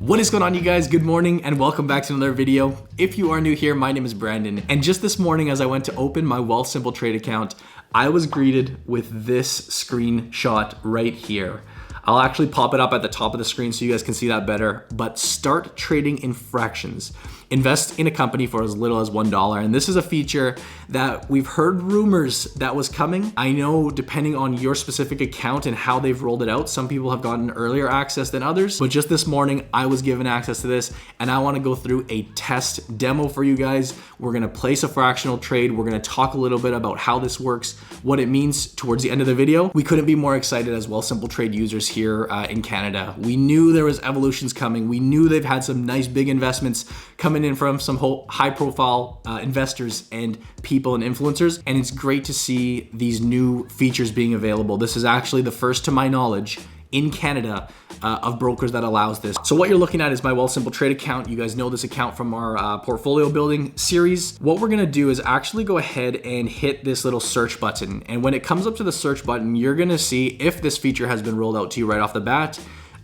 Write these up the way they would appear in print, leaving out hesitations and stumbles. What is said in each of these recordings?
What is going on, you guys? Good morning and welcome back to another video. If you are new here, my name is Brandon, and just this morning as I went to open my Wealthsimple Trade account, I was greeted with this screenshot right here. I'll actually pop it up at the top of the screen so you guys can see that better, but start trading in fractions. Invest in a company for as little as $1. And this is a feature that we've heard rumors that was coming. I know depending on your specific account and how they've rolled it out, some people have gotten earlier access than others, but just this morning I was given access to this and I wanna go through a test demo for you guys. We're gonna place a fractional trade. We're gonna talk a little bit about how this works, what it means towards the end of the video. We couldn't be more excited as Wealthsimple Trade users here in Canada. We knew there was evolutions coming. We knew they've had some nice big investments coming in from some high profile investors and people and influencers. And it's great to see these new features being available. This is actually the first, to my knowledge, in Canada of brokers that allows this. So what you're looking at is my Wealthsimple Trade account. You guys know this account from our portfolio building series. What we're gonna do is actually go ahead and hit this little search button. And when it comes up to the search button, you're gonna see if this feature has been rolled out to you right off the bat,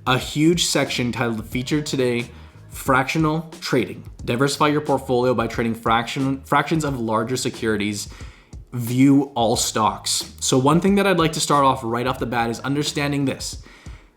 a huge section titled Featured Today, Fractional Trading. Diversify your portfolio by trading fractions of larger securities. View all stocks. So one thing that I'd like to start off right off the bat is understanding this.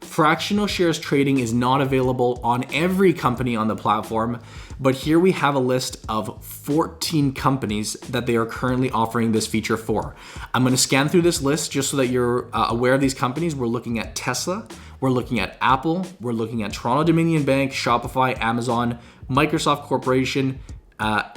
Fractional shares trading is not available on every company on the platform, but here we have a list of 14 companies that they are currently offering this feature for. I'm going to scan through this list just so that you're aware of these companies. We're looking at Tesla, we're looking at Apple, we're looking at Toronto Dominion Bank, Shopify, Amazon, Microsoft Corporation,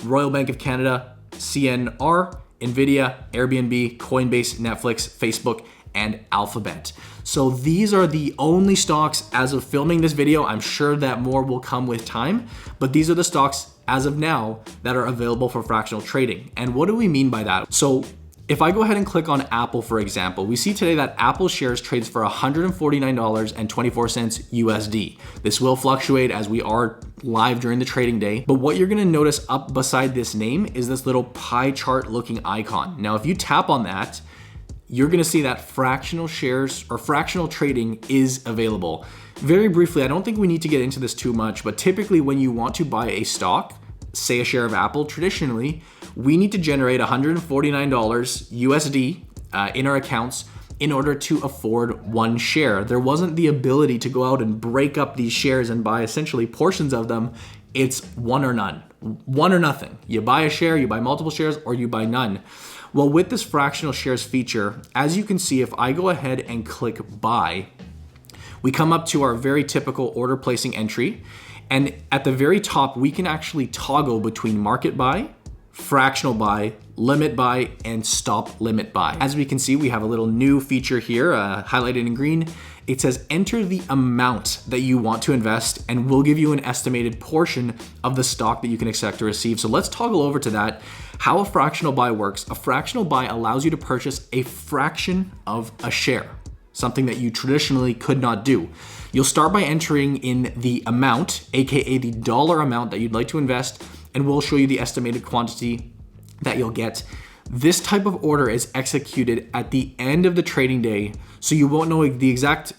Royal Bank of Canada, CNR, Nvidia, Airbnb, Coinbase, Netflix, Facebook, and Alphabet. So these are the only stocks as of filming this video. I'm sure that more will come with time, but these are the stocks as of now that are available for fractional trading. And what do we mean by that? So if I go ahead and click on Apple, for example, we see today that Apple shares trades for $149.24 USD. This will fluctuate as we are live during the trading day, but what you're gonna notice up beside this name is this little pie chart looking icon. Now, if you tap on that, you're gonna see that fractional shares or fractional trading is available. Very briefly, I don't think we need to get into this too much, but typically when you want to buy a stock, say a share of Apple, traditionally, we need to generate $149 USD in our accounts in order to afford one share. There wasn't the ability to go out and break up these shares and buy essentially portions of them. It's one or none, one or nothing. You buy a share, you buy multiple shares, or you buy none. Well, with this fractional shares feature, as you can see, if I go ahead and click buy, we come up to our very typical order placing entry. And at the very top, we can actually toggle between market buy, fractional buy, limit buy, and stop limit buy. As we can see, we have a little new feature here highlighted in green. It says enter the amount that you want to invest and we'll give you an estimated portion of the stock that you can expect to receive. So let's toggle over to that. How a fractional buy works. A fractional buy allows you to purchase a fraction of a share, something that you traditionally could not do. You'll start by entering in the amount, aka the dollar amount that you'd like to invest, and we'll show you the estimated quantity that you'll get. This type of order is executed at the end of the trading day, so you won't know the exact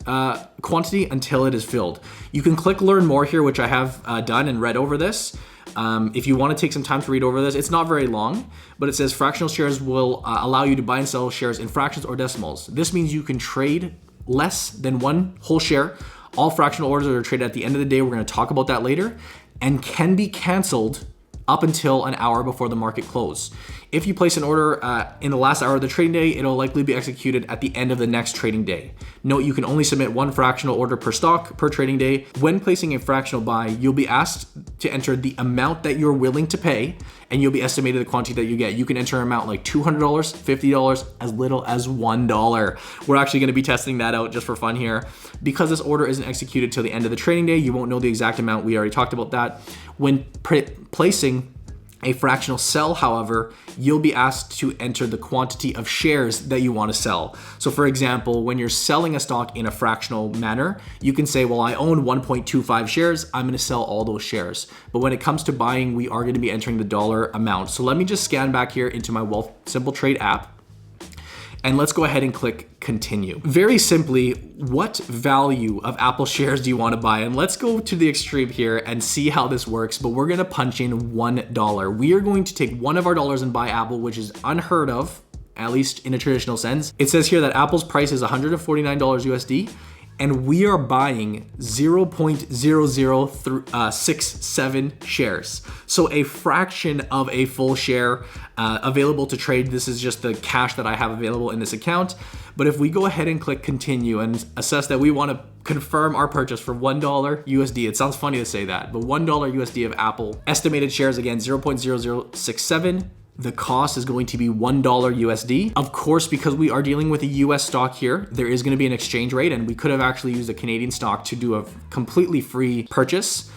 quantity until it is filled. You can click learn more here, which I have done and read over this. If you want to take some time to read over this, it's not very long, but it says fractional shares will allow you to buy and sell shares in fractions or decimals. This means you can trade less than one whole share. All fractional orders are traded at the end of the day. We're going to talk about that later, and can be canceled up until an hour before the market close. If you place an order in the last hour of the trading day, it'll likely be executed at the end of the next trading day. Note, you can only submit one fractional order per stock per trading day. When placing a fractional buy, you'll be asked to enter the amount that you're willing to pay, and you'll be estimated the quantity that you get. You can enter an amount like $200, $50, as little as $1. We're actually gonna be testing that out just for fun here. Because this order isn't executed till the end of the trading day, you won't know the exact amount. We already talked about that. When placing a fractional sell, however, you'll be asked to enter the quantity of shares that you want to sell. So for example, when you're selling a stock in a fractional manner, you can say, well, I own 1.25 shares, I'm going to sell all those shares. But when it comes to buying, we are going to be entering the dollar amount. So let me just scan back here into my Wealthsimple Trade app. And let's go ahead and click continue. Very simply, what value of Apple shares do you want to buy? And let's go to the extreme here and see how this works, but we're gonna punch in $1. We are going to take one of our dollars and buy Apple, which is unheard of, at least in a traditional sense. It says here that Apple's price is $149 USD, and we are buying 0.0067 shares. So a fraction of a full share available to trade. This is just the cash that I have available in this account. But if we go ahead and click continue and assess that we want to confirm our purchase for $1 USD, it sounds funny to say that, but $1 USD of Apple, estimated shares again, 0.0067. The cost is going to be $1 USD. Of course, because we are dealing with a US stock here, there is going to be an exchange rate, and we could have actually used a Canadian stock to do a completely free purchase.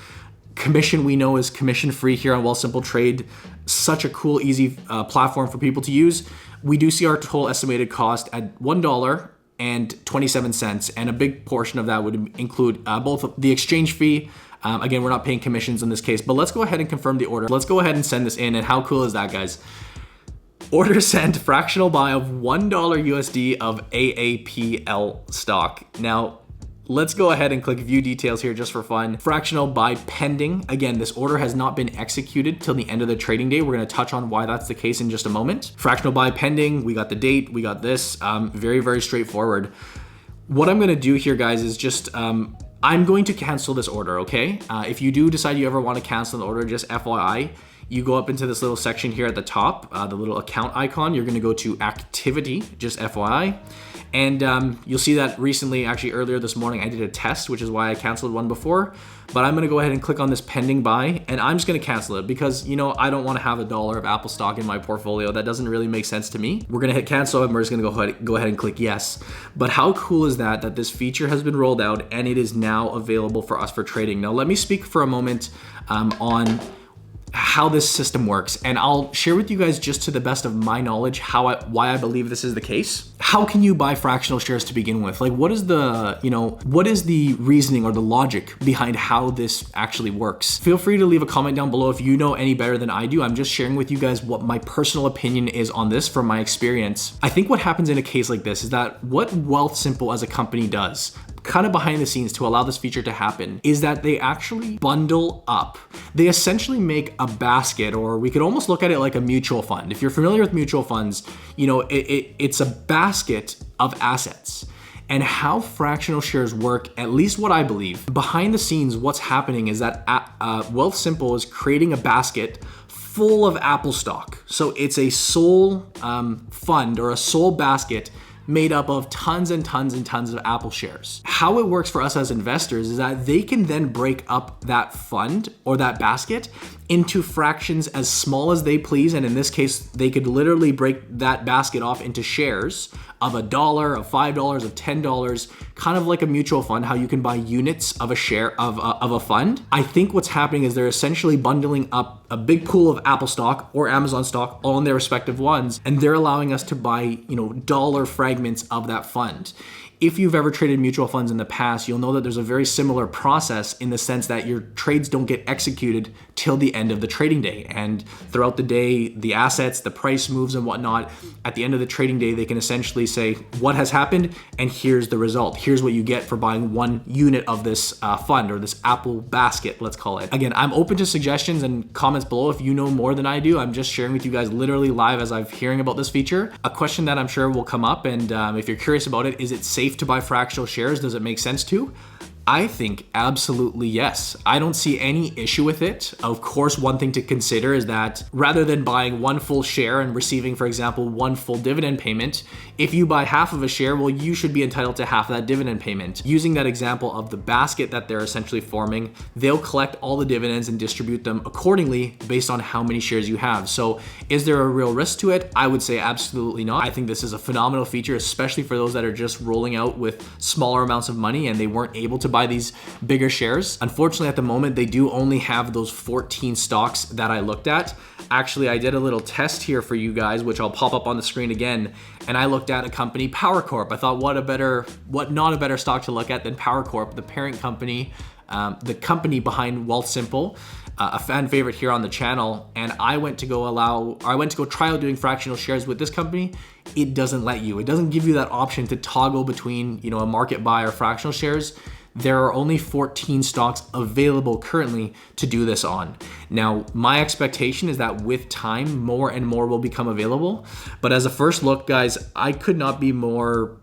Commission, we know, is commission free here on Wealthsimple Trade. Such a cool, easy platform for people to use. We do see our total estimated cost at $1.27, and a big portion of that would include both the exchange fee. Again, we're not paying commissions in this case, but let's go ahead and confirm the order. Let's go ahead and send this in, and how cool is that, guys? Order sent, fractional buy of $1 USD of AAPL stock. Now, let's go ahead and click view details here just for fun. Fractional buy pending. Again, this order has not been executed till the end of the trading day. We're gonna touch on why that's the case in just a moment. Fractional buy pending, we got the date, we got this. Very, very straightforward. What I'm gonna do here, guys, is just, I'm going to cancel this order, okay? If you do decide you ever want to cancel the order, just FYI, you go up into this little section here at the top, the little account icon. You're going to go to activity, just FYI. And you'll see that recently, actually earlier this morning, I did a test, which is why I canceled one before. But I'm gonna go ahead and click on this pending buy, and I'm just gonna cancel it because, you know, I don't wanna have $1 of Apple stock in my portfolio. That doesn't really make sense to me. We're gonna hit cancel, and we're just gonna go ahead and click yes. But how cool is that this feature has been rolled out and it is now available for us for trading. Now, let me speak for a moment on how this system works, and I'll share with you guys, just to the best of my knowledge, why I believe this is the case. How can you buy fractional shares to begin with? Like, what is the reasoning or the logic behind how this actually works? Feel free to leave a comment down below if you know any better than I do. I'm just sharing with you guys what my personal opinion is on this from my experience. I think what happens in a case like this is that what Wealthsimple as a company does, kind of behind the scenes to allow this feature to happen, is that they actually bundle up. They essentially make a basket, or we could almost look at it like a mutual fund. If you're familiar with mutual funds, you know, it's a basket of assets. And how fractional shares work, at least what I believe, behind the scenes, what's happening is that Wealthsimple is creating a basket full of Apple stock. So it's a sole fund, or a sole basket made up of tons and tons and tons of Apple shares. How it works for us as investors is that they can then break up that fund or that basket into fractions as small as they please. And in this case, they could literally break that basket off into shares of $1, of $5, of $10, kind of like a mutual fund, how you can buy units of a share of a fund. I think what's happening is they're essentially bundling up a big pool of Apple stock or Amazon stock, all in their respective ones, and they're allowing us to buy, you know, dollar fragments of that fund. If you've ever traded mutual funds in the past, you'll know that there's a very similar process in the sense that your trades don't get executed till the end of the trading day. And throughout the day, the assets, the price moves and whatnot, at the end of the trading day, they can essentially say what has happened and here's the result. Here's what you get for buying one unit of this fund, or this Apple basket, let's call it. Again, I'm open to suggestions and comments below if you know more than I do. I'm just sharing with you guys literally live as I'm hearing about this feature. A question that I'm sure will come up, and if you're curious about it, is it safe to buy fractional shares? Does it make sense to? I think absolutely yes. I don't see any issue with it. Of course, one thing to consider is that rather than buying one full share and receiving, for example, one full dividend payment, if you buy half of a share, well, you should be entitled to half of that dividend payment. Using that example of the basket that they're essentially forming, they'll collect all the dividends and distribute them accordingly based on how many shares you have. So is there a real risk to it? I would say absolutely not. I think this is a phenomenal feature, especially for those that are just rolling out with smaller amounts of money and they weren't able to buy these bigger shares. Unfortunately, at the moment, they do only have those 14 stocks that I looked at. Actually, I did a little test here for you guys, which I'll pop up on the screen again. And I looked at a company, Power Corp. I thought, what not a better stock to look at than Power Corp, the parent company the company behind Wealthsimple, a fan favorite here on the channel, and I went to go try out doing fractional shares with this company. It doesn't let you. It doesn't give you that option to toggle between, a market buy or fractional shares. There are only 14 stocks available currently to do this on. Now, my expectation is that with time, more and more will become available. But as a first look, guys, I could not be more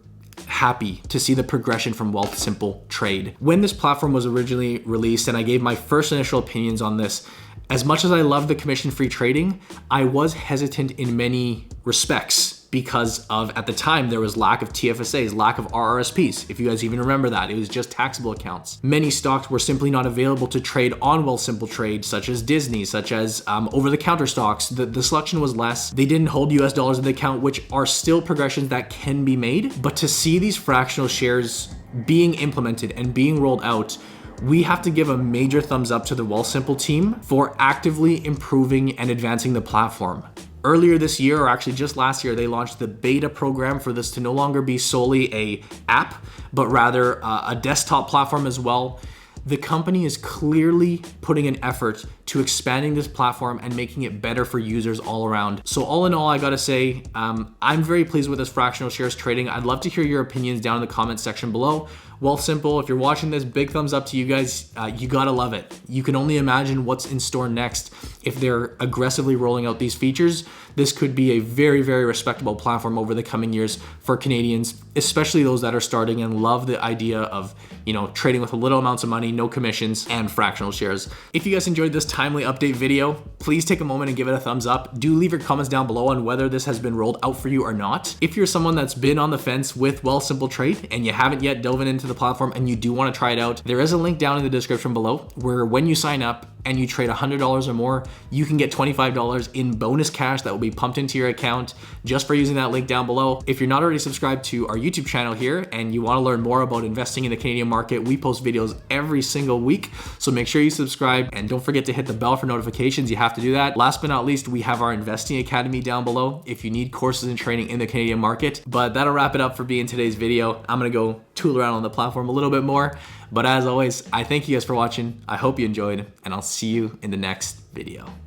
happy to see the progression from Wealthsimple Trade. When this platform was originally released and I gave my first initial opinions on this, as much as I love the commission-free trading, I was hesitant in many respects because of, at the time, there was lack of TFSAs, lack of RRSPs. If you guys even remember that, it was just taxable accounts. Many stocks were simply not available to trade on Wealthsimple Trade, such as Disney, such as over-the-counter stocks. The selection was less. They didn't hold US dollars in the account, which are still progressions that can be made. But to see these fractional shares being implemented and being rolled out, we have to give a major thumbs up to the Wealthsimple team for actively improving and advancing the platform. Earlier this year, or actually just last year, they launched the beta program for this to no longer be solely an app, but rather a desktop platform as well. The company is clearly putting an effort to expanding this platform and making it better for users all around. So all in all, I gotta say, I'm very pleased with this fractional shares trading. I'd love to hear your opinions down in the comment section below. Wealthsimple, if you're watching this, big thumbs up to you guys. You gotta love it. You can only imagine what's in store next if they're aggressively rolling out these features. This could be a very, very respectable platform over the coming years for Canadians, especially those that are starting and love the idea of, trading with a little amounts of money, no commissions, and fractional shares. If you guys enjoyed this timely update video, please take a moment and give it a thumbs up. Do leave your comments down below on whether this has been rolled out for you or not. If you're someone that's been on the fence with Wealthsimple Trade and you haven't yet dove into the platform and you do want to try it out, there is a link down in the description below where when you sign up and you trade $100 or more, you can get $25 in bonus cash that will be pumped into your account just for using that link down below. If you're not already subscribed to our YouTube channel here and you want to learn more about investing in the Canadian market, we post videos every single week. So make sure you subscribe and don't forget to hit the bell for notifications. You have to do that. Last but not least, we have our Investing Academy down below if you need courses and training in the Canadian market. But that'll wrap it up for being today's video. I'm going to go tool around on the platform a little bit more. But as always, I thank you guys for watching. I hope you enjoyed, and I'll see you in the next video.